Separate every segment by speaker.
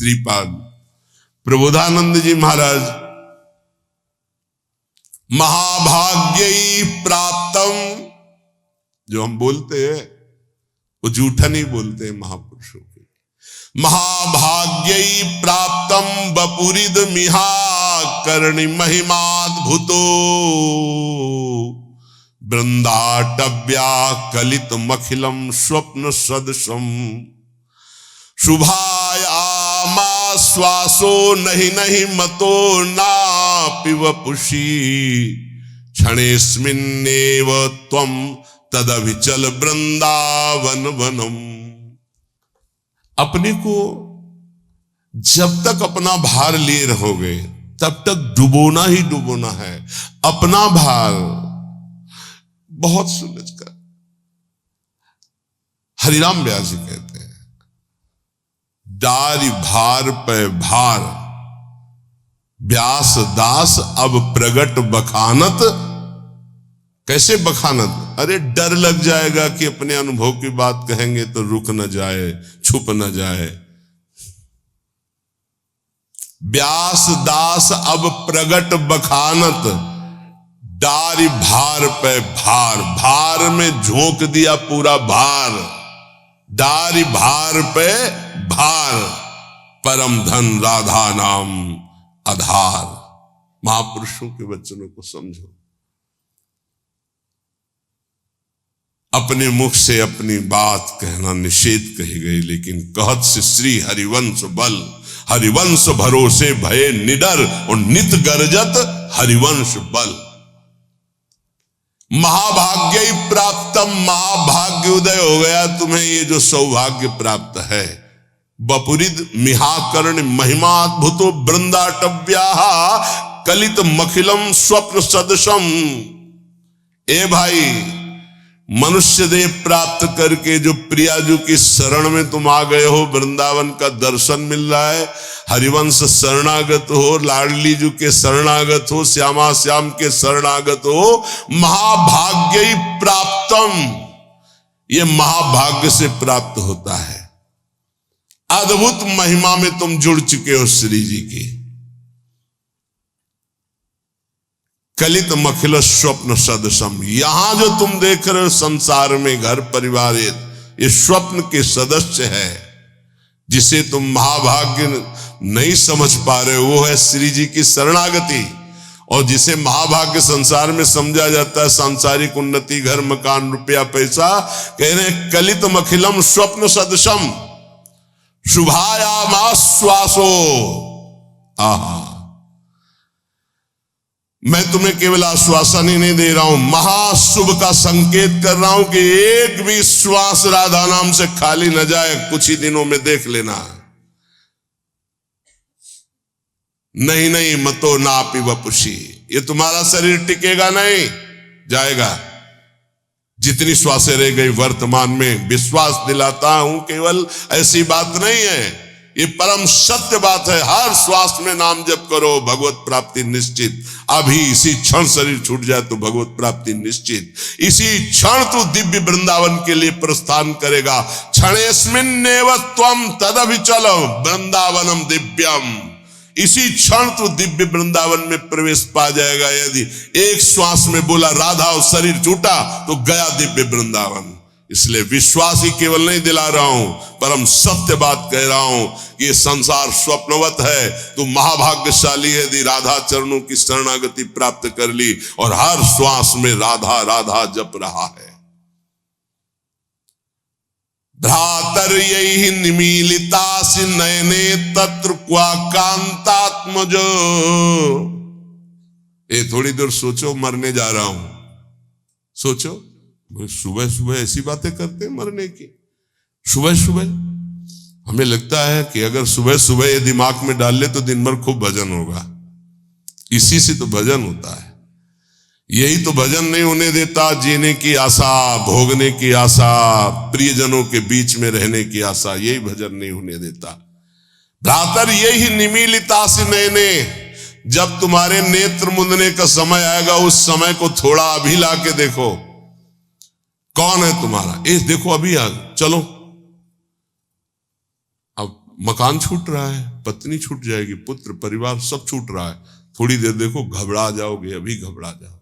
Speaker 1: श्रीपाद प्रबोधानंद जी महाराज, महाभाग्यई प्राप्तम, जो हम बोलते हैं वो झूठा नहीं बोलते हैं महापुरुषों के, महाभाग्यई प्राप्तम बपुरिद मिहा कर्णि महिमाद्भुतो वृंदाटव्या कलित मखिलम स्वप्न सदृशम शुभायामा श्वासो नहीं नहीं मतो ना पिवपुषी क्षणेस्मिन्नेव त्वं तदभिचल वृंदावन वनम। अपने को जब तक अपना भार लिए रहोगे तब तक डुबोना ही डुबोना है। अपना भार बहुत सुलझ कर, हरिराम व्यास जी कहते हैं, डारी भार पे भार व्यास दास अब प्रगट बखानत। कैसे बखानत? अरे डर लग जाएगा कि अपने अनुभव की बात कहेंगे तो रुक न जाए, छुप न जाए। व्यास दास अब प्रगट बखानत, डारी भार पे भार, भार में झोंक दिया पूरा भार, डारी भार पे भार, परम धन राधा नाम आधार। महापुरुषों के वचनों को समझो। अपने मुख से अपनी बात कहना निषेध कही गई, लेकिन कहत से श्री हरिवंश बल, हरिवंश भरोसे भये निडर और नित गर्जत हरिवंश बल। महाभाग्य प्राप्तम, महाभाग्य उदय हो गया तुम्हें, ये जो सौभाग्य प्राप्त है। बपुरिद मिहाकर्ण महिमाद्भुतो वृंदाटव्या कलित मखिलम स्वप्न सदृशम। ए भाई, मनुष्य देह प्राप्त करके जो प्रियाजू की शरण में तुम आ गए हो, वृंदावन का दर्शन मिल रहा है, हरिवंश शरणागत हो, लाडली जू के शरणागत हो, श्यामा श्याम के शरणागत हो, महाभाग्य ही प्राप्तम, ये महाभाग्य से प्राप्त होता है। अद्भुत महिमा में तुम जुड़ चुके हो श्री जी की। कलित मखिल स्वप्न सदृशम, यहां जो तुम देख रहे हो संसार में घर परिवार, ये स्वप्न के सदस्य है। जिसे तुम महाभाग्य नहीं समझ पा रहे हो वो है श्री जी की शरणागति। और जिसे महाभाग्य संसार में समझा जाता है सांसारिक उन्नति, घर मकान रुपया पैसा, कह रहे हैं कलित मखिलम स्वप्न सदृशम शुभायामा श्वासो। आहा, मैं तुम्हें केवल आश्वासन ही नहीं दे रहा हूं, महाशुभ का संकेत कर रहा हूं कि एक भी श्वास राधा नाम से खाली न जाए। कुछ ही दिनों में देख लेना। नहीं नहीं मतो नापि वपुषी, ये तुम्हारा शरीर टिकेगा नहीं, जाएगा। जितनी श्वासें रह गई वर्तमान में, विश्वास दिलाता हूं केवल ऐसी बात नहीं है, ये परम सत्य बात है। हर श्वास में नाम जप करो, भगवत प्राप्ति निश्चित। अभी इसी क्षण शरीर छूट जाए तो भगवत प्राप्ति निश्चित। इसी क्षण तू दिव्य वृंदावन के लिए प्रस्थान करेगा। क्षणेस्मिन्नेव त्वं तदभिचल वृंदावनम दिव्यम, इसी क्षण तू दिव्य वृंदावन में प्रवेश पा जाएगा। यदि एक श्वास में बोला राधा और शरीर छूटा तो गया दिव्य वृंदावन। इसलिए विश्वास ही केवल नहीं दिला रहा हूं, परम सत्य बात कह रहा हूं कि ये संसार स्वप्नवत है। तू महाभाग्यशाली है यदि राधा चरणों की शरणागति प्राप्त कर ली और हर श्वास में राधा राधा जप रहा है। भ्रातर यही निमीलितास नयने तत्र क्वा कांतात्मजो। ये थोड़ी देर सोचो, मरने जा रहा हूं, सोचो। सुबह सुबह ऐसी बातें करते हैं मरने की। सुबह सुबह हमें लगता है कि अगर सुबह सुबह ये दिमाग में डाल ले तो दिन भर खूब भजन होगा। इसी से तो भजन होता है। यही तो भजन नहीं होने देता जीने की आशा, भोगने की आशा, प्रियजनों के बीच में रहने की आशा, यही भजन नहीं होने देता। भ्रातर यही निमीलिता से नयने, जब तुम्हारे नेत्र मुंदने का समय आएगा उस समय को थोड़ा अभी ला के देखो। कौन है तुम्हारा? देखो अभी आ, चलो। अब मकान छूट रहा है, पत्नी छूट जाएगी, पुत्र परिवार सब छूट रहा है, थोड़ी देर देखो घबरा जाओगे, अभी घबरा जाओगे।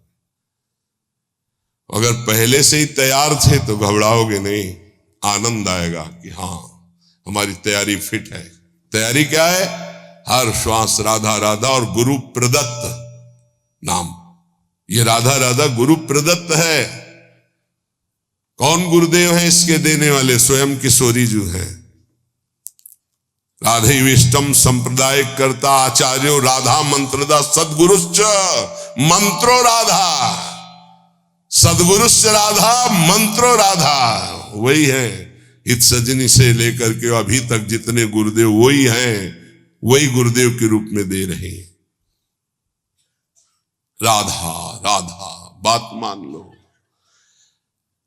Speaker 1: अगर पहले से ही तैयार थे तो घबराओगे नहीं, आनंद आएगा कि हाँ हमारी तैयारी फिट है। तैयारी क्या है? हर श्वास राधा राधा और गुरु प्रदत्त नाम। ये राधा राधा गुरु प्रदत्त है। कौन गुरुदेव हैं इसके देने वाले? स्वयं किशोरी जी हैं। राधे विष्टम संप्रदाय करता आचार्यो राधा मंत्रदा सदगुरुश्च मंत्रो राधा। सदगुरुश्च राधा मंत्रो राधा। वही है, इत सजनी से लेकर के अभी तक जितने गुरुदेव वही हैं, वही गुरुदेव के रूप में दे रहे हैं। राधा राधा, बात मान लो।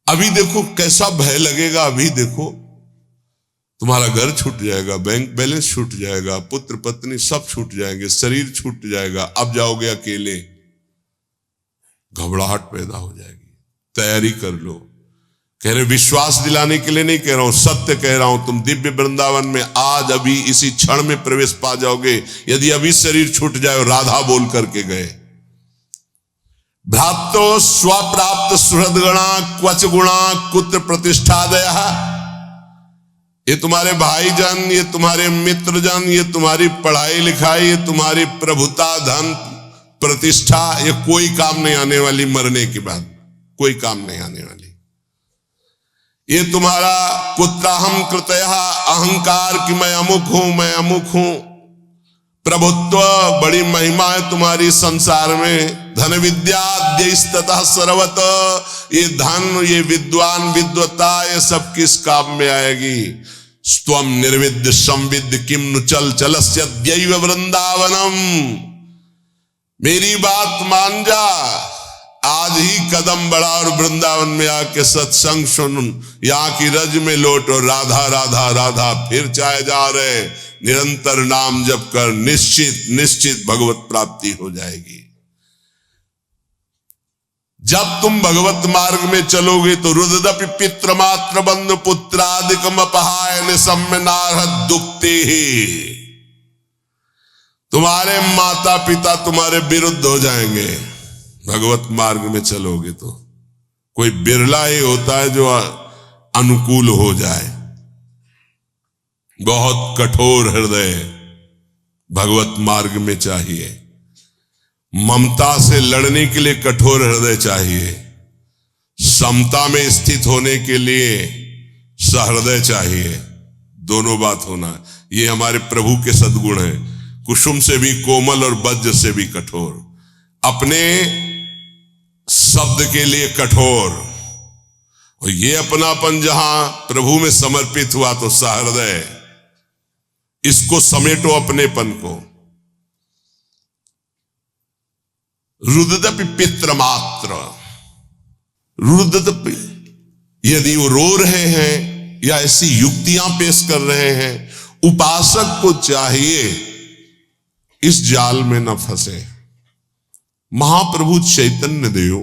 Speaker 1: अभी देखो कैसा भय लगेगा। अभी देखो तुम्हारा घर छूट जाएगा, बैंक बैलेंस छूट जाएगा, पुत्र पत्नी सब छूट जाएंगे, शरीर छूट जाएगा। अब जाओगे अकेले, घबराहट पैदा हो जाएगी। तैयारी कर लो। कह रहे विश्वास दिलाने के लिए नहीं कह रहा हूं, सत्य कह रहा हूं। तुम दिव्य वृंदावन में आज अभी इसी क्षण में प्रवेश पा जाओगे यदि अभी शरीर छूट जाए। राधा बोल करके गए। भ्रातो स्वप्राप्त सुहृदगणा क्वच गुणा कुत्र प्रतिष्ठादया। ये तुम्हारे भाईजान, ये तुम्हारे मित्रजन, ये तुम्हारी पढ़ाई लिखाई, ये तुम्हारी प्रभुता, धन, प्रतिष्ठा, ये कोई काम नहीं आने वाली। मरने के बाद कोई काम नहीं आने वाली। ये तुम्हारा कुत्राहम कृतया अहंकार कि मैं अमुक हूं, मैं अमुक हूं, प्रभुत्व, बड़ी महिमा है तुम्हारी संसार में। धन विद्याद्यस्ततः सर्वत। ये धन, ये विद्वान, विद्वता, ये सब किस काम में आएगी? स्वम निर्विद्य संविद्य किम नु चल चलस्यद्यैव वृंदावनम। मेरी बात मान जा, आज ही कदम बढ़ा और वृंदावन में आके सत्संग सुन, यहाँ की रज में लौट और राधा राधा राधा फिर चाहे जा रहे। निरंतर नाम जप कर, निश्चित निश्चित भगवत प्राप्ति हो जाएगी। जब तुम भगवत मार्ग में चलोगे तो रुददपि पित्र मात्र बंधु पुत्रादिकम अपहायन सम्यनारहत दुखते ही। तुम्हारे माता पिता तुम्हारे विरुद्ध हो जाएंगे भगवत मार्ग में चलोगे तो। कोई बिरला ही होता है जो अनुकूल हो जाए। बहुत कठोर हृदय भगवत मार्ग में चाहिए। ममता से लड़ने के लिए कठोर हृदय चाहिए। समता में स्थित होने के लिए सहृदय चाहिए। दोनों बात होना, ये हमारे प्रभु के सद्गुण हैं। कुसुम से भी कोमल और वज्र से भी कठोर। अपने शब्द के लिए कठोर। और ये अपनापन जहां प्रभु में समर्पित हुआ तो सहृदय। इसको समेटो अपनेपन को। रुददपि पित्र मात्र। रुददपि, यदि वो रो रहे हैं या ऐसी युक्तियां पेश कर रहे हैं, उपासक को चाहिए इस जाल में न फंसे। महाप्रभु चैतन्य देव,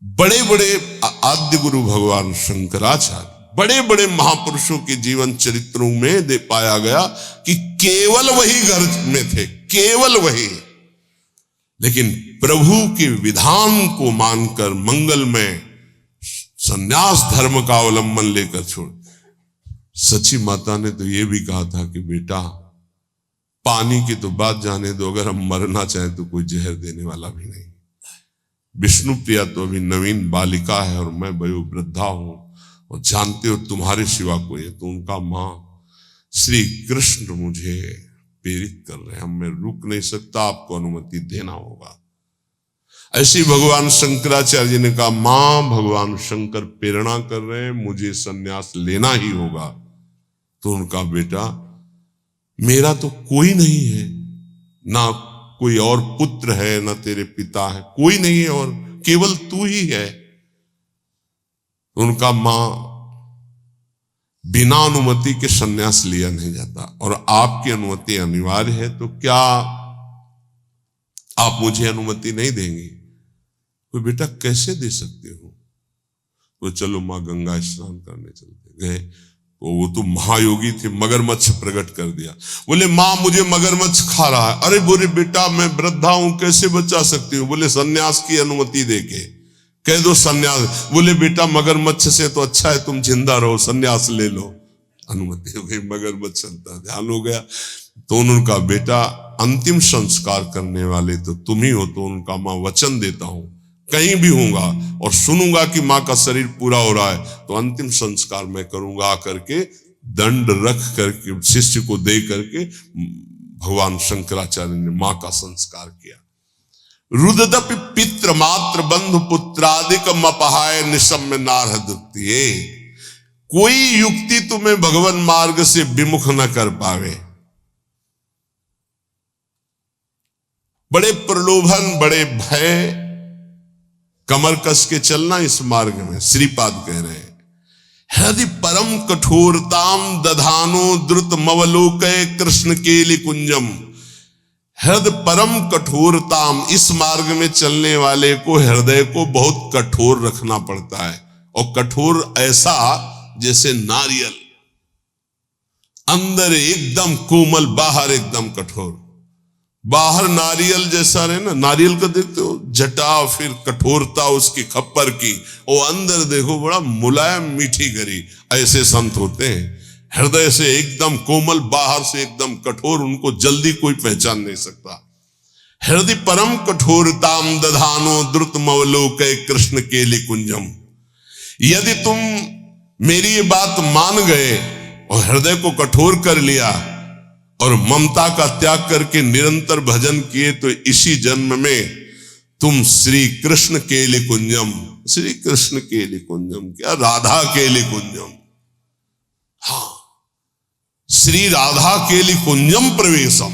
Speaker 1: बड़े बड़े आद्य गुरु भगवान शंकराचार्य, बड़े बड़े महापुरुषों के जीवन चरित्रों में दे पाया गया कि केवल वही घर में थे, केवल वही। लेकिन प्रभु के विधान को मानकर मंगल में संन्यास धर्म का अवलंबन लेकर छोड़। सची माता ने तो यह भी कहा था कि बेटा पानी की तो बात जाने दो, अगर हम मरना चाहें तो कोई जहर देने वाला भी नहीं। विष्णु प्रिया तो अभी नवीन बालिका है और मैं वयोवृद्धा हूं और जानते हो तुम्हारे सिवा कोई है। तो उनका मां श्री कृष्ण मुझे प्रेरित कर रहे हैं, मैं रुक नहीं सकता, आपको अनुमति देना होगा। ऐसी भगवान शंकराचार्य जी ने कहा, मां भगवान शंकर प्रेरणा कर रहे हैं, मुझे सन्यास लेना ही होगा। तो उनका बेटा मेरा तो कोई नहीं है, ना कोई और पुत्र है, ना तेरे पिता है, कोई नहीं है और केवल तू ही है। उनका मां बिना अनुमति के सन्यास लिया नहीं जाता और आपकी अनुमति अनिवार्य है, तो क्या आप मुझे अनुमति नहीं देंगे? तो बेटा कैसे दे सकते हो? तो चलो मां गंगा स्नान करने चलते गए। तो वो तो महायोगी थे, मगरमच्छ प्रकट कर दिया। बोले माँ मुझे मगरमच्छ खा रहा है। अरे बोले बेटा मैं वृद्धा हूं, कैसे बचा सकती हूँ? बोले सन्यास की अनुमति देके कह दो सन्यास। बोले बेटा मगरमच्छ से तो अच्छा है तुम जिंदा रहो, सन्यास ले लो। अनुमति हो गई, मगरमच्छ ध्यान हो गया। तो उन्होंने कहा बेटा अंतिम संस्कार करने वाले तो तुम ही हो। तो उनका माँ वचन देता हूं कहीं भी होऊंगा और सुनूंगा कि माँ का शरीर पूरा हो रहा है तो अंतिम संस्कार मैं करूंगा। आकर के दंड रख करके शिष्य को दे करके भगवान शंकराचार्य ने माँ का संस्कार किया। रुददपि पित्र मात्र बंधु पुत्रादिकम अपहाय निशम्य नारहदुक्तिये। कोई युक्ति तुम्हें भगवान मार्ग से विमुख न कर पावे। बड़े प्रलोभन, बड़े भय, कमर कस के चलना इस मार्ग में। श्रीपाद कह रहे हैं हृदय परम कठोरताम दधानो द्रुत मवलोकय कृष्ण केलि कुंजम। हृदय परम कठोरताम, इस मार्ग में चलने वाले को हृदय को बहुत कठोर रखना पड़ता है। और कठोर ऐसा जैसे नारियल, अंदर एकदम कोमल, बाहर एकदम कठोर। बाहर नारियल जैसा रहे ना, नारियल को देखते हो जटा फिर कठोरता उसकी खप्पर की, और अंदर देखो बड़ा मुलायम मीठी गरी। ऐसे संत होते हैं, हृदय से एकदम कोमल, बाहर से एकदम कठोर, उनको जल्दी कोई पहचान नहीं सकता। हृदय परम कठोरताम दधानो द्रुत मवलोकय कृष्ण केलि कुंजम। यदि तुम मेरी ये बात मान गए और हृदय को कठोर कर लिया और ममता का त्याग करके निरंतर भजन किए तो इसी जन्म में तुम श्री कृष्ण केलि कुंजम, श्री कृष्ण केलि कुंजम क्या, राधा केलि कुंजम, हाँ श्री राधा केलि कुंजम प्रवेशम,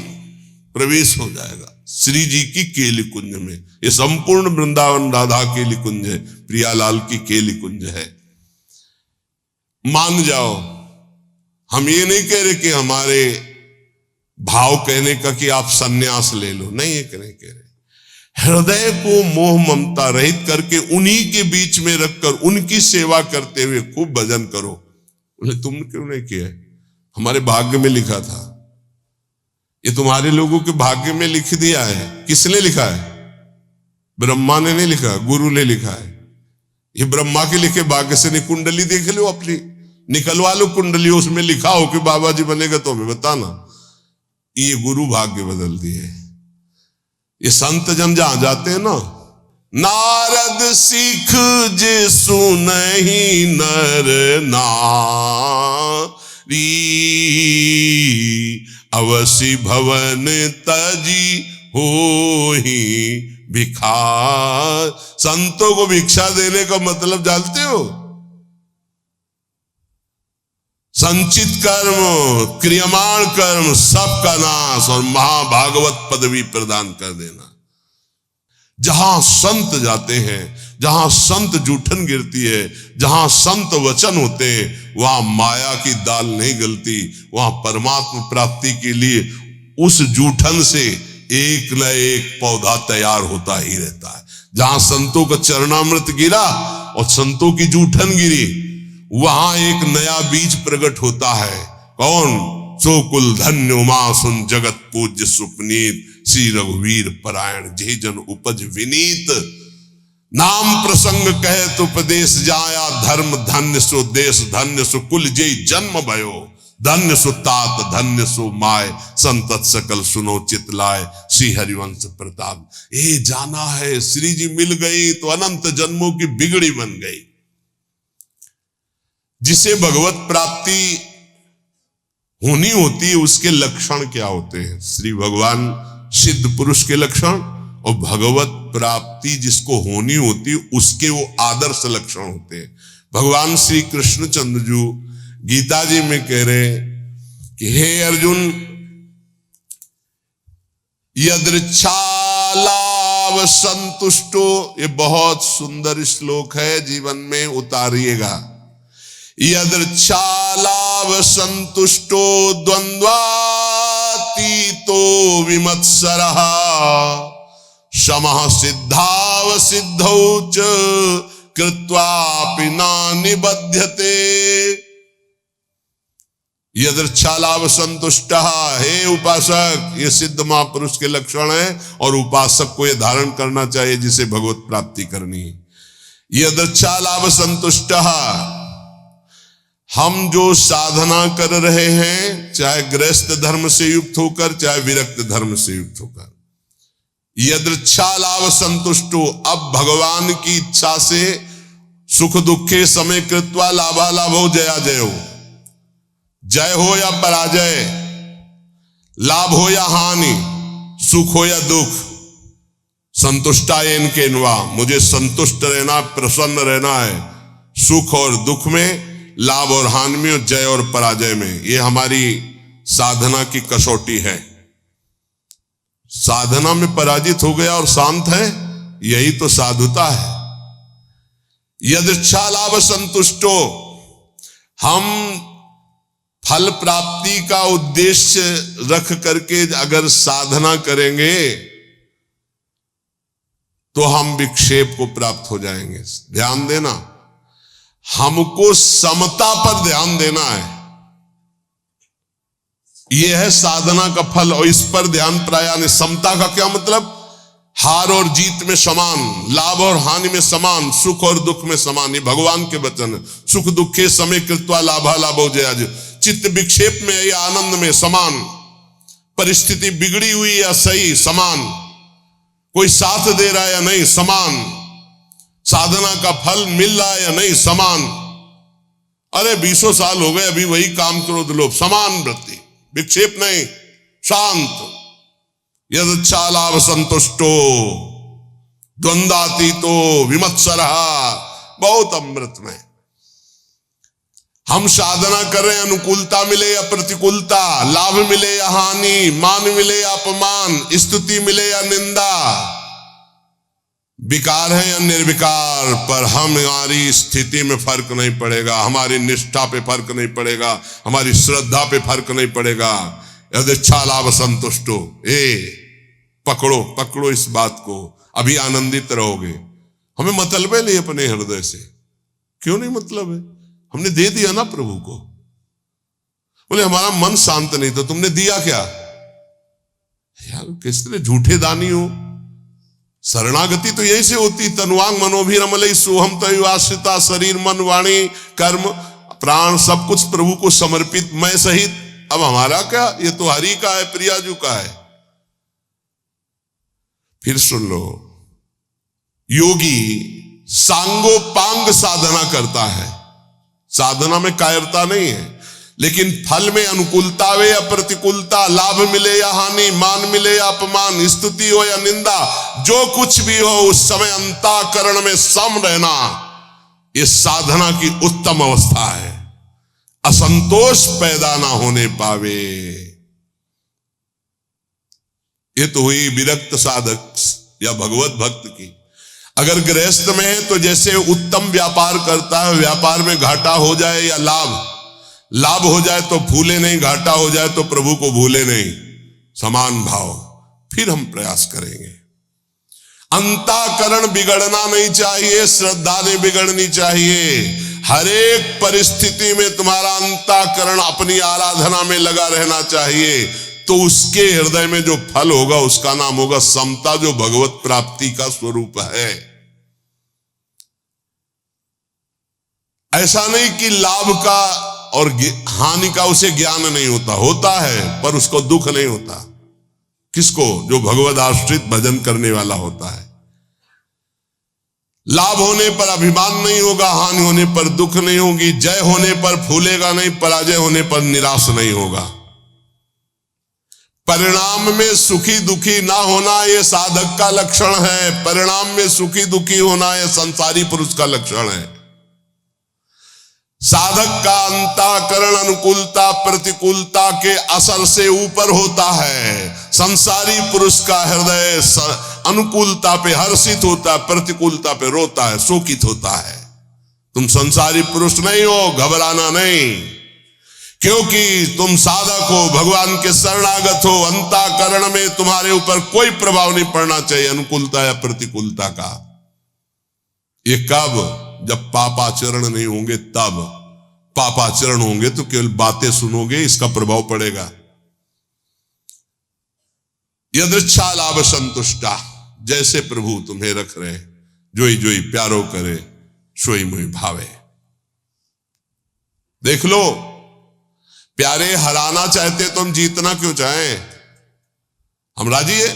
Speaker 1: प्रवेश हो जाएगा श्री जी की केलि कुंज में। ये संपूर्ण वृंदावन राधा केलि कुंज है, प्रियालाल की केलि कुंज है। मान जाओ, हम ये नहीं कह रहे कि हमारे भाव कहने का कि आप सन्यास ले लो, नहीं ये नहीं कह रहे। हृदय को मोह ममता रहित करके उन्हीं के बीच में रखकर उनकी सेवा करते हुए खूब भजन करो। बोले तुमने क्यों नहीं किया? हमारे भाग्य में लिखा था। ये तुम्हारे लोगों के भाग्य में लिख दिया है। किसने लिखा है? ब्रह्मा ने नहीं लिखा, गुरु ने लिखा है। ये ब्रह्मा के लिखे भाग्य से नहीं, कुंडली देख लो अपनी, निकलवा लो कुंडली, उसमें लिखा हो कि बाबा जी बनेगा तो हमें बताना। ये गुरु भाग्य बदल दिए। ये संत जन जहां जाते हैं ना, नारद सीख जे सुनहि नर नारी, अवसि भवन तजी होहि भिखार। संतों को भिक्षा देने का मतलब जानते हो? संचित कर्म, क्रियमाण कर्म सबका नाश और महाभागवत पदवी प्रदान कर देना। जहां संत जाते हैं, जहां संत जूठन गिरती है, जहां संत वचन होते हैं, वहां माया की दाल नहीं गलती। वहां परमात्मा प्राप्ति के लिए उस जूठन से एक न एक पौधा तैयार होता ही रहता है। जहां संतों का चरणामृत गिरा और संतों की जूठन गिरी, वहां एक नया बीज प्रकट होता है। कौन? सो कुल धन्य उमा सुन जगत पूज्य सुपनीत, श्री रघुवीर परायण जे जन उपज विनीत। नाम प्रसंग कहे तो उपदेश जाया, धर्म धन्य सो देश धन्य सो कुल जे जन्म भयो। धन्य सो तात धन्य सो माय, संतत सकल सुनो चितलाय, श्री हरिवंश प्रताप। ये जाना है श्री जी मिल गई तो अनंत जन्मों की बिगड़ी बन गई। जिसे भगवत प्राप्ति होनी होती है उसके लक्षण क्या होते हैं? श्री भगवान सिद्ध पुरुष के लक्षण, और भगवत प्राप्ति जिसको होनी होती है उसके वो आदर्श लक्षण होते हैं। भगवान श्री कृष्णचंद्र जी गीता जी में कह रहे कि हे अर्जुन, यदृच्छालाव संतुष्टो, ये बहुत सुंदर श्लोक है, जीवन में उतारिएगा। यदृच्छालाव संतुष्टो द्वंद्वातीतो विमत्सरः, शमः सिद्धाव सिद्धौ च कृत्वापि न निबध्यते। यदृच्छा लाभ संतुष्ट, हे उपासक, ये सिद्ध महापुरुष के लक्षण है और उपासक को ये धारण करना चाहिए जिसे भगवत प्राप्ति करनी है। यदृच्छा लाभ संतुष्ट, हम जो साधना कर रहे हैं, चाहे गृहस्थ धर्म से युक्त होकर चाहे विरक्त धर्म से युक्त होकर, यदृच्छा लाभ संतुष्टो, अब भगवान की इच्छा से सुख दुखे समय कृत्वा लाभा लाभो जया जयो, जय हो या पराजय, लाभ हो या हानि, सुख हो या दुख, संतुष्टायेन केनवा, मुझे संतुष्ट रहना, प्रसन्न रहना है, सुख और दुख में, लाभ और हानि में, जय और पराजय में। ये हमारी साधना की कसौटी है। साधना में पराजित हो गया और शांत है, यही तो साधुता है। यदृच्छा लाभ संतुष्टो, हम फल प्राप्ति का उद्देश्य रख करके अगर साधना करेंगे तो हम विक्षेप को प्राप्त हो जाएंगे। ध्यान देना, हमको समता पर ध्यान देना है, यह है साधना का फल, और इस पर ध्यान प्रायान। समता का क्या मतलब? हार और जीत में समान, लाभ और हानि में समान, सुख और दुख में समान। ये भगवान के वचन। सुख दुखे समय कृत्वा लाभा लाभो जया जय, चित्त विक्षेप में या आनंद में समान, परिस्थिति बिगड़ी हुई या सही समान, कोई साथ दे रहा है या नहीं समान, साधना का फल मिल रहा है या नहीं समान। अरे 20 साल हो गए अभी वही काम क्रोध लोभ, समान वृत्ति, विक्षेप नहीं, शांत। यदृच्छा लाभ संतुष्टो द्वंद्वातीतो विमत्सरः, बहुत अमृत में। हम साधना कर रहे हैं, अनुकूलता मिले या प्रतिकूलता, लाभ मिले या हानि, मान मिले या अपमान, स्तुति मिले या निंदा, विकार है या निर्विकार, पर हमारी स्थिति में फर्क नहीं पड़ेगा, हमारी निष्ठा पे फर्क नहीं पड़ेगा, हमारी श्रद्धा पे फर्क नहीं पड़ेगा। यदृच्छा लाभ संतुष्टो, पकड़ो पकड़ो इस बात को, अभी आनंदित रहोगे। हमें मतलब है नहीं अपने हृदय से, क्यों नहीं मतलब है? हमने दे दिया ना प्रभु को। बोले हमारा मन शांत नहीं, तो तुमने दिया क्या? यार किस तरह झूठे दानी हो। शरणागति तो यही से होती, तनुवांग मनोभिरमलई सोहम तयुवाश्रिता, शरीर मन वाणी कर्म प्राण सब कुछ प्रभु को समर्पित, मैं सहित। अब हमारा क्या, ये तो हरि का है, प्रियाजू का है। फिर सुन लो, योगी सांगोपांग साधना करता है, साधना में कायरता नहीं है, लेकिन फल में अनुकूलता वे या प्रतिकूलता, लाभ मिले या हानि, मान मिले या अपमान, स्तुति हो या निंदा, जो कुछ भी हो उस समय अंतःकरण में सम रहना, ये साधना की उत्तम अवस्था है। असंतोष पैदा ना होने पावे। ये तो हुई विरक्त साधक या भगवत भक्त की। अगर गृहस्थ में है तो जैसे उत्तम व्यापार करता है, व्यापार में घाटा हो जाए या लाभ हो जाए तो भूले नहीं, घाटा हो जाए तो प्रभु को भूले नहीं, समान भाव। फिर हम प्रयास करेंगे। अंतःकरण बिगड़ना नहीं चाहिए, श्रद्धा नहीं बिगड़नी चाहिए। हर एक परिस्थिति में तुम्हारा अंतःकरण अपनी आराधना में लगा रहना चाहिए, तो उसके हृदय में जो फल होगा उसका नाम होगा समता, जो भगवत प्राप्ति का स्वरूप है। ऐसा नहीं कि लाभ का और हानि का उसे ज्ञान नहीं होता, होता है, पर उसको दुख नहीं होता। किसको? जो भगवत आश्रित भजन करने वाला होता है। लाभ होने पर अभिमान नहीं होगा, हानि होने पर दुख नहीं होगी, जय होने पर फूलेगा नहीं, पराजय होने पर निराश नहीं होगा। परिणाम में सुखी दुखी ना होना ये साधक का लक्षण है। परिणाम में सुखी दुखी होना ये संसारी पुरुष का लक्षण है। साधक का अंतःकरण अनुकूलता प्रतिकूलता के असर से ऊपर होता है। संसारी पुरुष का हृदय अनुकूलता पे हर्षित होता है, प्रतिकूलता पे रोता है, शोकित होता है। तुम संसारी पुरुष नहीं हो, घबराना नहीं, क्योंकि तुम साधक हो, भगवान के शरणागत हो। अंतःकरण में तुम्हारे ऊपर कोई प्रभाव नहीं पड़ना चाहिए अनुकूलता या प्रतिकूलता का। ये कब? जब पापाचरण नहीं होंगे तब। पापाचरण होंगे तो केवल बातें सुनोगे, इसका प्रभाव पड़ेगा। यदृच्छा लाभ संतुष्टा, जैसे प्रभु तुम्हें रख रहे, जोई जोई प्यारो करे, सोई मुई भावे। देख लो, प्यारे हराना चाहते तो हम जीतना क्यों चाहें, हम राजी है।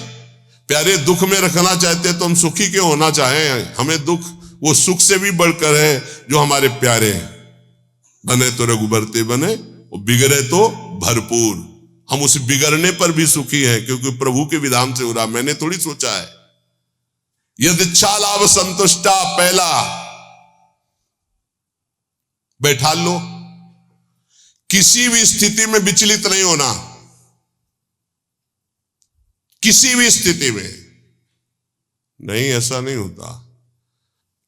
Speaker 1: प्यारे दुख में रखना चाहते तो हम सुखी क्यों होना चाहें, हमें दुख वो सुख से भी बढ़कर है जो हमारे प्यारे हैं। बने तो रघुबरते बने, वो बिगड़े तो भरपूर। हम उस बिगड़ने पर भी सुखी हैं क्योंकि प्रभु के विधान से हो रहा, मैंने थोड़ी सोचा है। यदि इच्छा लाभ संतुष्टा, पहला बैठा लो, किसी भी स्थिति में विचलित नहीं होना, किसी भी स्थिति में नहीं, ऐसा नहीं होता।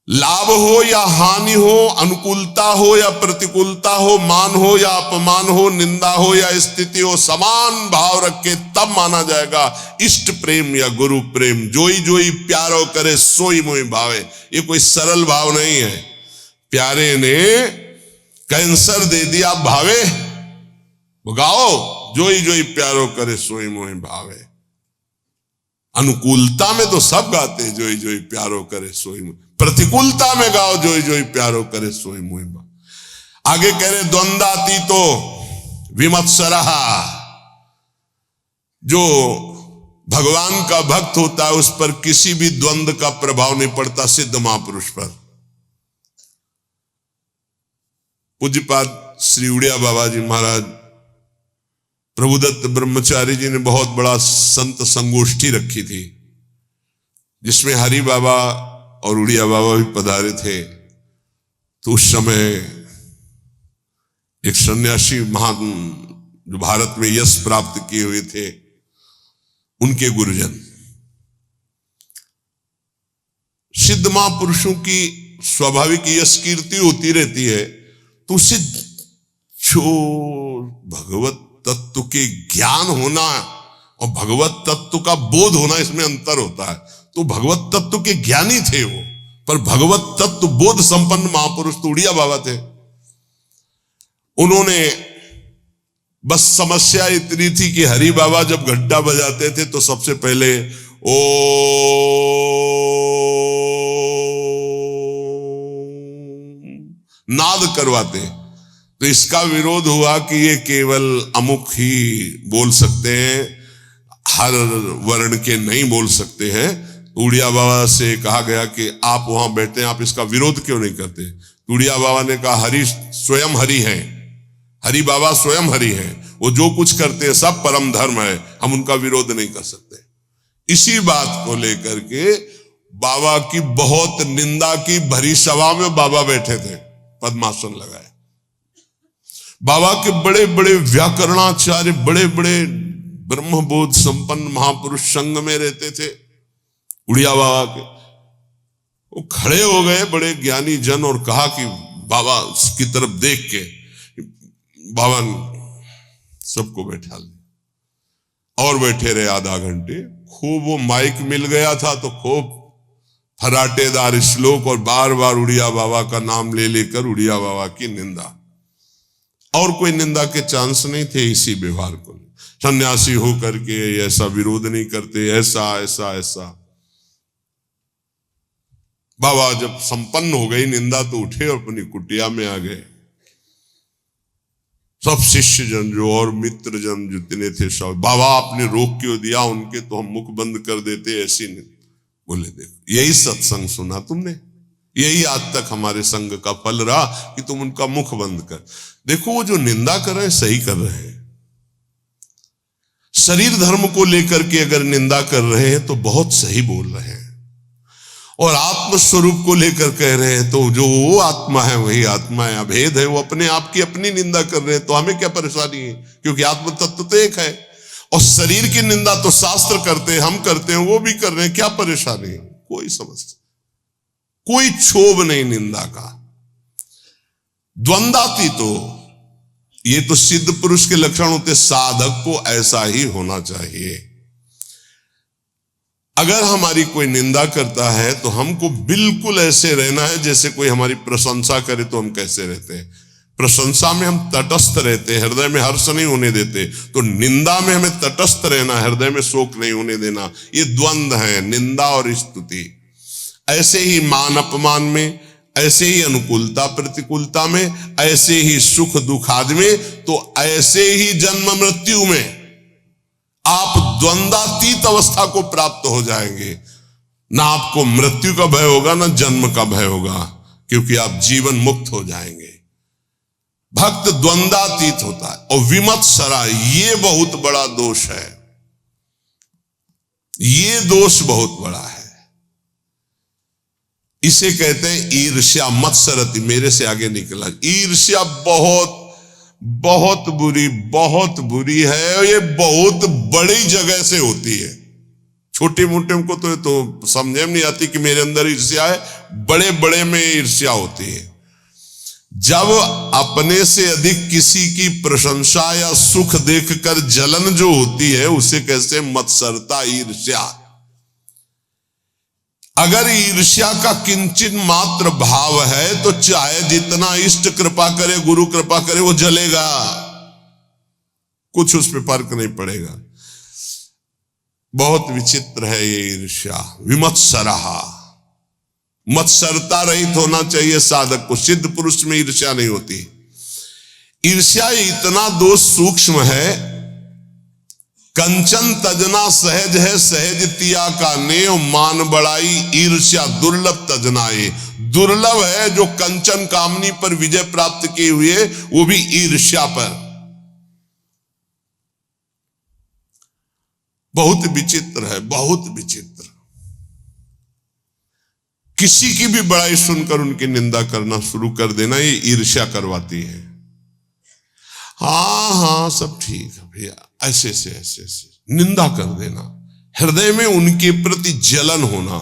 Speaker 1: लाभ हो या हानि हो, अनुकूलता हो या प्रतिकूलता हो, मान हो या अपमान हो, निंदा हो या स्थिति हो, समान भाव रख के तब माना जाएगा इष्ट प्रेम या गुरु प्रेम। जोई जोई प्यारो करे, सोई मोई भावे। ये कोई सरल भाव नहीं है। प्यारे ने कैंसर दे दिया, भावे गाओ, जोई जोई प्यारो करे, सोई मोई भावे। अनुकूलता में तो सब गाते, जोई जोई प्यारो करे, सोई मोई। प्रतिकूलता में गाओ, जोई जोई प्यारो करे, सोई मोई भावे। आगे कह रहे द्वंद्वाती तो विमत्सरहा, जो भगवान का भक्त होता है उस पर किसी भी द्वंद्व का प्रभाव नहीं पड़ता, सिद्ध महापुरुष पर। पूज्यपाद श्री उड़िया बाबा जी महाराज प्रभुदत्त ब्रह्मचारी जी ने बहुत बड़ा संत संगोष्ठी रखी थी, जिसमें हरि बाबा और उड़िया बाबा भी पधारे थे। तो उस समय एक सन्यासी महान जो भारत में यश प्राप्त किए हुए थे, उनके गुरुजन, सिद्ध महापुरुषों की स्वाभाविक यश कीर्ति होती रहती है, तो उससे जो भगवत तत्व के ज्ञान होना और भगवत तत्व का बोध होना, इसमें अंतर होता है। तो भगवत तत्व के ज्ञानी थे वो, पर भगवत तत्व बोध संपन्न महापुरुष तो उड़िया बाबा थे। उन्होंने बस समस्या इतनी थी कि हरि बाबा जब घंटा बजाते थे तो सबसे पहले ओ नाद करवाते। तो इसका विरोध हुआ कि ये केवल अमुक ही बोल सकते हैं, हर वर्ण के नहीं बोल सकते हैं। उड़िया बाबा से कहा गया कि आप वहां बैठते हैं, आप इसका विरोध क्यों नहीं करते। उड़िया बाबा ने कहा हरि स्वयं हरि हैं, हरि बाबा स्वयं हरि हैं, वो जो कुछ करते हैं सब परम धर्म है, हम उनका विरोध नहीं कर सकते। इसी बात को लेकर के बाबा की बहुत निंदा की भरी सभा में बाबा बैठे थे, पद्मासन लगाए। बाबा के बड़े बड़े व्याकरणाचार्य, बड़े बड़े ब्रह्मबोध संपन्न महापुरुष संग में रहते थे उड़िया बाबा के। वो खड़े हो गए बड़े ज्ञानी जन और कहा कि बाबा की तरफ देख के, बाबा सबको बैठा लिया और बैठे रहे आधा घंटे। खूब वो माइक मिल गया था तो खूब फराटेदार श्लोक और बार बार उड़िया बाबा का नाम ले लेकर उड़िया बाबा की निंदा, और कोई निंदा के चांस नहीं थे इसी व्यवहार को। सन्यासी होकर के ऐसा विरोध नहीं करते, ऐसा ऐसा ऐसा। बाबा जब संपन्न हो गई निंदा तो उठे और अपनी कुटिया में आ गए। सब शिष्य जन जो और मित्र जन जितने थे सब, बाबा आपने रोक क्यों दिया, उनके तो हम मुख बंद कर देते, ऐसी नहीं। बोले देखो यही सत्संग सुना तुमने, यही आज तक हमारे संग का फल रहा कि तुम उनका मुख बंद कर। देखो वो जो निंदा कर रहे हैं सही कर रहे हैं। शरीर धर्म को लेकर के अगर निंदा कर रहे हैं तो बहुत सही बोल रहे हैं, और आत्म स्वरूप को लेकर कह रहे हैं तो जो वो आत्मा है वही आत्मा है, अभेद है, वो अपने आप की अपनी निंदा कर रहे हैं। तो हमें क्या परेशानी है, क्योंकि आत्म तत्व तो एक है। और शरीर की निंदा तो शास्त्र करते हैं, हम करते हैं, वो भी कर रहे हैं, क्या परेशानी है, कोई समस्या, कोई क्षोभ नहीं निंदा का। द्वंद्वाती तो ये तो सिद्ध पुरुष के लक्षण होते, साधक को ऐसा ही होना चाहिए। अगर हमारी कोई निंदा करता है तो हमको बिल्कुल ऐसे रहना है जैसे कोई हमारी प्रशंसा करे तो हम कैसे रहते हैं। प्रशंसा में हम तटस्थ रहते, हृदय में हर्ष नहीं होने देते, तो निंदा में हमें तटस्थ रहना, हृदय में शोक नहीं होने देना। ये द्वंद्व है, निंदा और स्तुति। ऐसे ही मान अपमान में, ऐसे ही अनुकूलता प्रतिकूलता में, ऐसे ही सुख दुख आदि में, तो ऐसे ही जन्म मृत्यु में आप द्वंद्वातीत अवस्था को प्राप्त हो जाएंगे। ना आपको मृत्यु का भय होगा, ना जन्म का भय होगा, क्योंकि आप जीवन मुक्त हो जाएंगे। भक्त द्वंद्वातीत होता है। और विमत्सरा, ये बहुत बड़ा दोष है, ये दोष बहुत बड़ा है। इसे कहते हैं ईर्ष्या। मत्सरति, मेरे से आगे निकला। ईर्ष्या बहुत बहुत बुरी है, और ये बहुत बड़ी जगह से होती है। छोटे मोटे को तो समझे में नहीं आती कि मेरे अंदर ईर्ष्या है, बड़े बड़े में ईर्ष्या होती है। जब अपने से अधिक किसी की प्रशंसा या सुख देखकर जलन जो होती है, उसे कैसे मत्सरता, ईर्ष्या। अगर ईर्ष्या का किंचित मात्र भाव है तो चाहे जितना इष्ट कृपा करे, गुरु कृपा करे, वो जलेगा, कुछ उस पर फर्क नहीं पड़ेगा। बहुत विचित्र है ये ईर्ष्या। विमत्सरहा, मत्सरता रहित होना चाहिए साधक को। सिद्ध पुरुष में ईर्ष्या नहीं होती। ईर्ष्या इतना दोष सूक्ष्म है। कंचन तजना सहज है, सहज तिया का नेव, मान बड़ाई ईर्ष्या दुर्लभ तजनाए। दुर्लभ है जो कंचन कामनी पर विजय प्राप्त किए हुए, वो भी ईर्ष्या पर। बहुत विचित्र है, बहुत विचित्र। किसी की भी बड़ाई सुनकर उनकी निंदा करना शुरू कर देना, ये ईर्ष्या करवाती है। हाँ सब ठीक है भैया, ऐसे निंदा कर देना, हृदय में उनके प्रति जलन होना।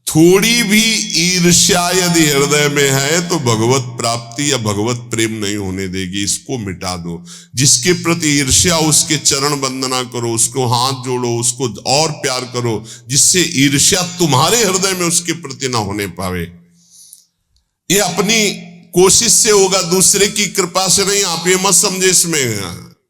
Speaker 1: थोड़ी भी ईर्ष्या यदि हृदय में है तो भगवत प्राप्ति या भगवत प्रेम नहीं होने देगी। इसको मिटा दो। जिसके प्रति ईर्ष्या, उसके चरण वंदना करो, उसको हाथ जोड़ो, उसको और प्यार करो, जिससे ईर्ष्या तुम्हारे हृदय में उसके प्रति ना होने पावे। ये अपनी कोशिश से होगा, दूसरे की कृपा से नहीं। आप ये मत समझे इसमें।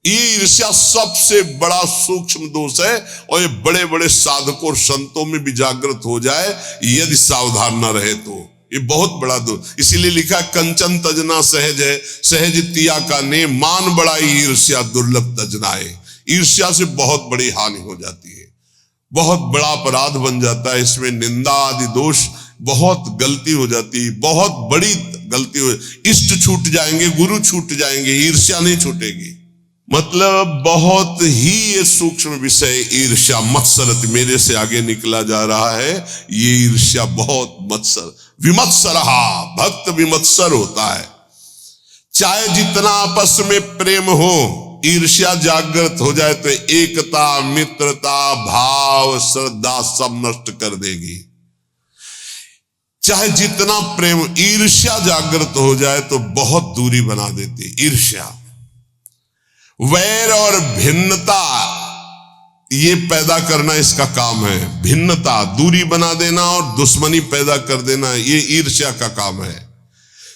Speaker 1: ये ईर्ष्या सबसे बड़ा सूक्ष्म दोष है, और ये बड़े बड़े साधकों और संतों में भी जागृत हो जाए यदि सावधान न रहे तो। ये बहुत बड़ा दोष। इसीलिए लिखा कंचन तजना सहज है, सहज तिया का ने, मान बड़ाई ईर्ष्या दुर्लभ तजनाए। ईर्ष्या से बहुत बड़ी हानि हो जाती है, बहुत बड़ा अपराध बन जाता है। इसमें निंदा आदि दोष, बहुत गलती हो जाती है, बहुत बड़ी गलती हो। इष्ट छूट जाएंगे, गुरु छूट जाएंगे, ईर्ष्या नहीं छूटेगी। मतलब बहुत ही ये सूक्ष्म विषय ईर्ष्या। मत्सरत, मेरे से आगे निकला जा रहा है। ये ईर्ष्या बहुत मत्सर। विमत्सरहा, भक्त विमत्सर होता है। चाहे जितना आपस में प्रेम हो, ईर्ष्या जागृत हो जाए तो एकता, मित्रता, भाव, श्रद्धा सब नष्ट कर देगी। चाहे जितना प्रेम, ईर्ष्या जागृत हो जाए तो बहुत दूरी बना देती। ईर्ष्या, वैर और भिन्नता ये पैदा करना इसका काम है। भिन्नता, दूरी बना देना और दुश्मनी पैदा कर देना, ये ईर्ष्या का काम है।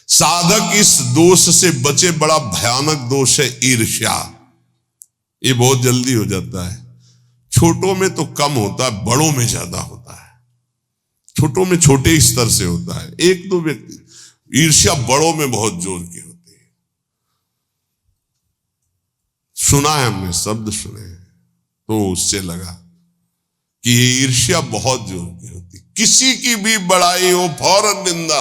Speaker 1: साधक इस दोष से बचे। बड़ा भयानक दोष है ईर्ष्या। ये बहुत जल्दी हो जाता है। छोटों में तो कम होता है, बड़ों में ज्यादा होता है। छोटों में छोटे स्तर से होता है, एक दो व्यक्ति। ईर्ष्या बड़ों में बहुत जोर की होती है। सुना है हमने, शब्द सुने हैं, तो उससे लगा कि ये ईर्ष्या बहुत जोर की होती। किसी की भी बड़ाई हो, फौरन निंदा।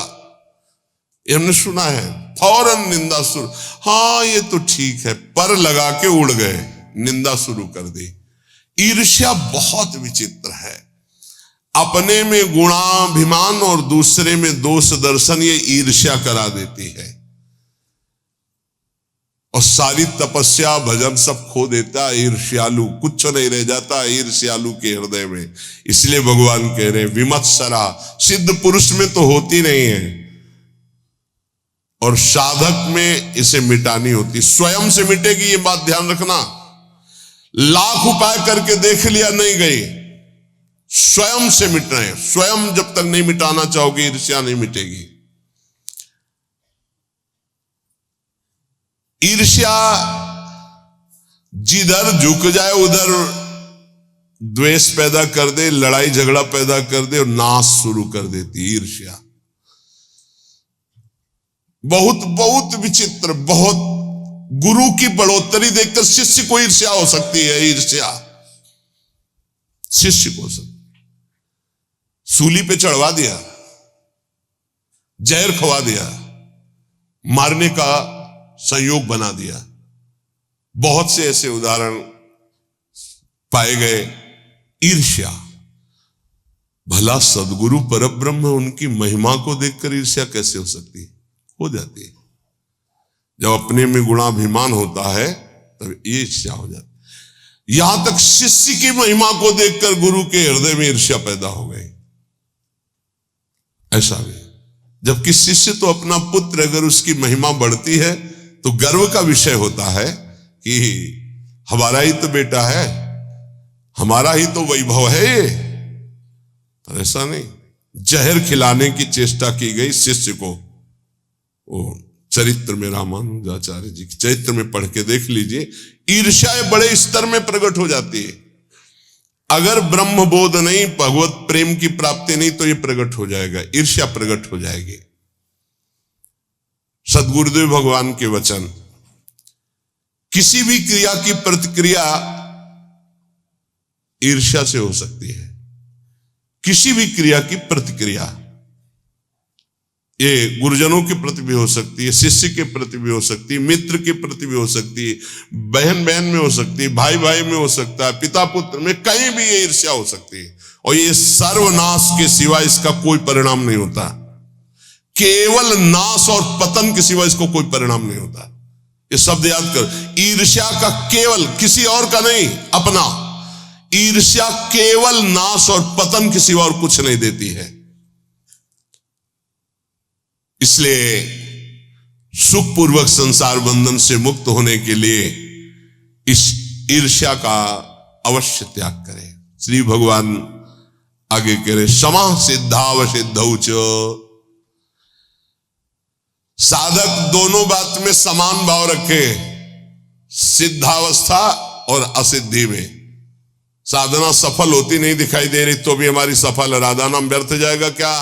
Speaker 1: ये हमने सुना है, फौरन निंदा शुरू। हाँ ये तो ठीक है, पर लगा के उड़ गए, निंदा शुरू कर दी। ईर्ष्या बहुत विचित्र है। अपने में गुणाभिमान और दूसरे में दोष दर्शन, ये ईर्ष्या करा देती है। और सारी तपस्या भजन सब खो देता है ईर्ष्यालु। कुछ नहीं रह जाता ईर्ष्यालु के हृदय में। इसलिए भगवान कह रहे हैं विमत्सरा। सिद्ध पुरुष में तो होती नहीं है, और साधक में इसे मिटानी होती। स्वयं से मिटेगी, ये बात ध्यान रखना। लाख उपाय करके देख लिया, नहीं गई। स्वयं से मिटना है। स्वयं जब तक नहीं मिटाना चाहोगे, ईर्ष्या नहीं मिटेगी। ईर्ष्या जिधर झुक जाए उधर द्वेष पैदा कर दे, लड़ाई झगड़ा पैदा कर दे और नाश शुरू कर देती ईर्ष्या। बहुत बहुत विचित्र, बहुत गुरु की बढ़ोतरी देखकर शिष्य को ईर्ष्या हो सकती है। ईर्ष्या शिष्य को सूली पे चढ़वा दिया, जहर खवा दिया, मारने का संयोग बना दिया। बहुत से ऐसे उदाहरण पाए गए। ईर्ष्या, भला सदगुरु परब्रह्म उनकी महिमा को देखकर ईर्ष्या कैसे हो सकती है? हो जाती है। जब अपने में गुणाभिमान होता है तब ईर्ष्या हो जाती है। यहां तक शिष्य की महिमा को देखकर गुरु के हृदय में ईर्ष्या पैदा हो गई। ऐसा भी, जबकि शिष्य तो अपना पुत्र, अगर उसकी महिमा बढ़ती है तो गर्व का विषय होता है कि हमारा ही तो बेटा है, हमारा ही तो वैभव है ये। पर ऐसा नहीं, जहर खिलाने की चेष्टा की गई शिष्य को। वो चरित्र में, रामानुजाचार्य जी के चरित्र में पढ़ के देख लीजिए। ईर्ष्या बड़े स्तर में प्रकट हो जाती है। अगर ब्रह्म बोध नहीं, भगवत प्रेम की प्राप्ति नहीं, तो ये प्रकट हो जाएगा, ईर्ष्या प्रकट हो जाएगी। सदगुरुदेव भगवान के वचन, किसी भी क्रिया की प्रतिक्रिया ईर्ष्या से हो सकती है। किसी भी क्रिया की प्रतिक्रिया, ये गुरुजनों के प्रति भी हो सकती है, शिष्य के प्रति भी हो सकती है, मित्र के प्रति भी हो सकती है, बहन बहन में हो सकती है, भाई भाई में हो सकता है, पिता पुत्र में, कहीं भी ये ईर्ष्या हो सकती है। और ये सर्वनाश के सिवा इसका कोई परिणाम नहीं होता। केवल नाश और पतन के सिवा इसको कोई परिणाम नहीं होता। ये शब्द याद कर। ईर्ष्या का केवल, किसी और का नहीं, अपना। ईर्ष्या केवल नाश और पतन के सिवा और कुछ नहीं देती है। इसलिए सुखपूर्वक संसार बंधन से मुक्त होने के लिए इस ईर्ष्या का अवश्य त्याग करें। श्री भगवान आगे कह रहे, क्षमा सिद्धाव सिद्धौच। साधक दोनों बात में समान भाव रखे, सिद्धावस्था और असिद्धि में। साधना सफल होती नहीं दिखाई दे रही तो भी हमारी सफल, राधा नाम व्यर्थ जाएगा क्या?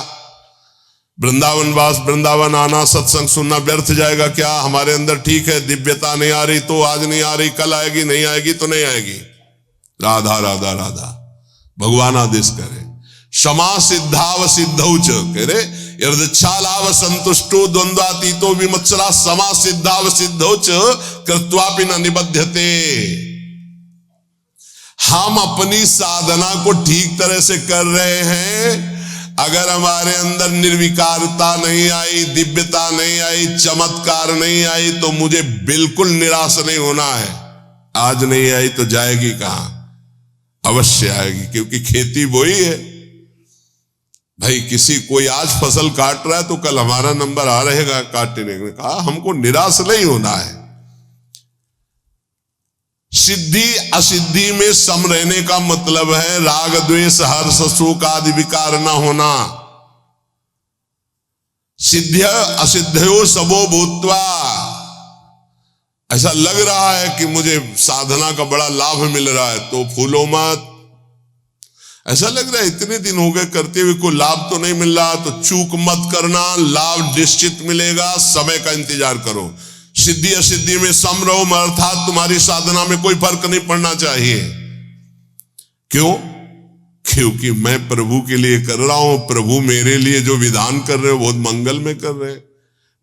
Speaker 1: वृंदावन वास, वृंदावन आना, सत्संग सुनना व्यर्थ जाएगा क्या? हमारे अंदर ठीक है, दिव्यता नहीं आ रही तो आज नहीं आ रही, कल आएगी, नहीं आएगी तो नहीं आएगी। राधा राधा राधा, भगवान आदेश करे। क्षमा सिद्धाव सिद्धौच, कह रहे यदच्छालाव संतुष्टो द्वंद्वातीतो विमत्सरा समा सिद्धाव सिद्धौच कृत्वापि न निबध्यते। हम अपनी साधना को ठीक तरह से कर रहे हैं, अगर हमारे अंदर निर्विकारता नहीं आई, दिव्यता नहीं आई, चमत्कार नहीं आई, तो मुझे बिल्कुल निराश नहीं होना है। आज नहीं आई तो जाएगी कहां? अवश्य आएगी, क्योंकि खेती वही है भाई। किसी कोई आज फसल काट रहा है तो कल हमारा नंबर आ रहेगा काटने में। कहा हमको निराश नहीं होना है। सिद्धि असिद्धि में सम रहने का मतलब है राग द्वेष हर्ष शोक आदि विकार न होना। सिद्ध्य असिद्धयो सबो भूत्वा। ऐसा लग रहा है कि मुझे साधना का बड़ा लाभ मिल रहा है तो फूलो मत। ऐसा लग रहा है इतने दिन हो गए करते हुए कोई लाभ तो नहीं मिल रहा, तो चूक मत करना, लाभ निश्चित मिलेगा, समय का इंतजार करो। सिद्धि असिद्धि में सम रहो, अर्थात तुम्हारी साधना में कोई फर्क नहीं पड़ना चाहिए। क्यों? क्योंकि मैं प्रभु के लिए कर रहा हूं, प्रभु मेरे लिए जो विधान कर रहे हो बहुत मंगल में कर रहे हैं।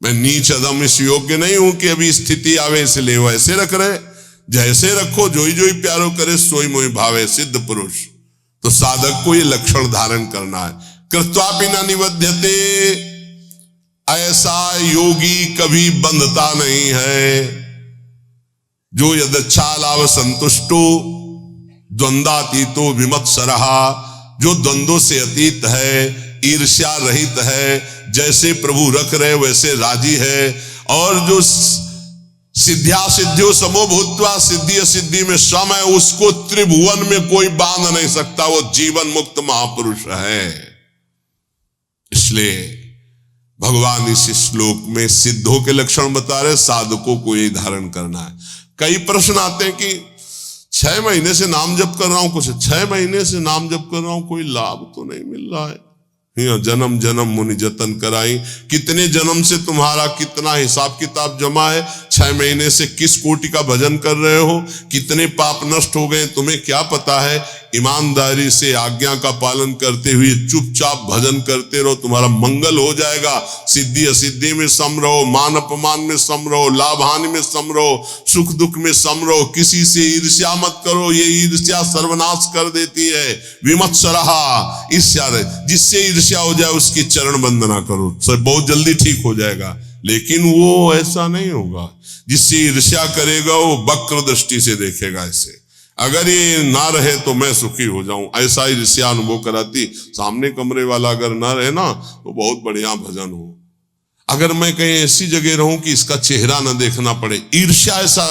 Speaker 1: मैं नीच अदम इस योग्य नहीं हूं कि अभी स्थिति आवे इसलिए वैसे रख रहे। जैसे रखो, जोई जोई प्यारो करे सोई मोई भावे, सिद्ध पुरुष। तो साधक को ये लक्षण धारण करना है। कृत्वापि न निबध्यते, ऐसा योगी कभी बंधता नहीं है। जो यदच्छालाव संतुष्टो द्वंद्वातीतो विमत्सरः, जो द्वंद्वों से अतीत है, ईर्ष्या रहित है, जैसे प्रभु रख रहे वैसे राजी है। और जो सिद्ध्या सिद्धियों समो भूत्वा, सिद्धि असिद्धि में सम है, उसको त्रिभुवन में कोई बांध नहीं सकता। वो जीवन मुक्त महापुरुष है। इसलिए भगवान इस श्लोक में सिद्धों के लक्षण बता रहे, साधकों को ये धारण करना है। कई प्रश्न आते हैं कि 6 महीने से नाम जप कर रहा हूं, कुछ 6 महीने से नाम जप कर रहा हूं, कोई लाभ तो नहीं मिल रहा है। जन्म जन्म मुनि जतन कराई, कितने जन्म से तुम्हारा कितना हिसाब किताब जमा है, 6 महीने से किस कोटि का भजन कर रहे हो, कितने पाप नष्ट हो गए तुम्हें क्या पता है। ईमानदारी से आज्ञा का पालन करते हुए चुपचाप भजन करते रहो, तुम्हारा मंगल हो जाएगा। सिद्धि असिद्धि में सम रहो, मान अपमान में सम रहो, लाभ हानि में सम रहो, सुख दुख में सम रहो। किसी से ईर्ष्या मत करो, ये ईर्ष्या सर्वनाश कर देती है। विमत्सरहा, ईर्ष्या, जिससे ईर्ष्या हो जाए उसकी चरण वंदना करो, सब बहुत जल्दी ठीक हो जाएगा। लेकिन वो ऐसा नहीं होगा, जिससे ईर्ष्या करेगा वो वक्र दृष्टि से देखेगा ऐसे, अगर ये ना रहे तो मैं सुखी हो जाऊं, ऐसा ईर्ष्या अनुभव कराती। सामने कमरे वाला अगर ना रहे ना तो बहुत बढ़िया भजन हो। अगर मैं कहीं ऐसी जगह रहूं कि इसका चेहरा ना देखना पड़े, ईर्ष्या ऐसा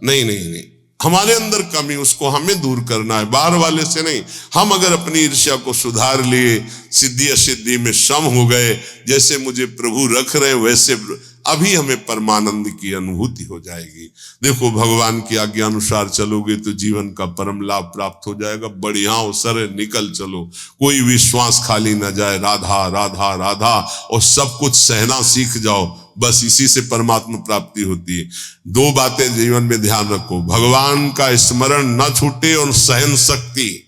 Speaker 1: नहीं, हमारे अंदर कमी, उसको हमें दूर करना है, बाहर वाले से नहीं। हम अगर अपनी ईर्ष्या को सुधार लिए, सिद्धि असिद्धि में सम हो गए, जैसे मुझे प्रभु रख रहे वैसे अभी हमें परमानंद की अनुभूति हो जाएगी। देखो, भगवान की आज्ञा अनुसार चलोगे तो जीवन का परम लाभ प्राप्त हो जाएगा। बढ़िया अवसर है, निकल चलो, कोई विश्वास खाली न जाए। राधा राधा राधा, और सब कुछ सहना सीख जाओ, बस इसी से परमात्मा प्राप्ति होती है। 2 बातें जीवन में ध्यान रखो, भगवान का स्मरण न छूटे और सहन शक्ति।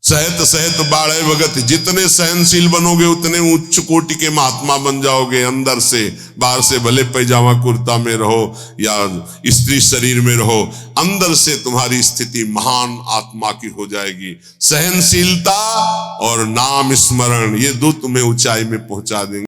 Speaker 1: सहत सहत बाढ़े भगत, जितने सहनशील बनोगे उतने उच्च कोटि के महात्मा बन जाओगे। अंदर से, बाहर से भले पैजामा कुर्ता में रहो या स्त्री शरीर में रहो, अंदर से तुम्हारी स्थिति महान आत्मा की हो जाएगी। सहनशीलता और नाम स्मरण, ये 2 तुम्हें ऊंचाई में पहुंचा देंगे।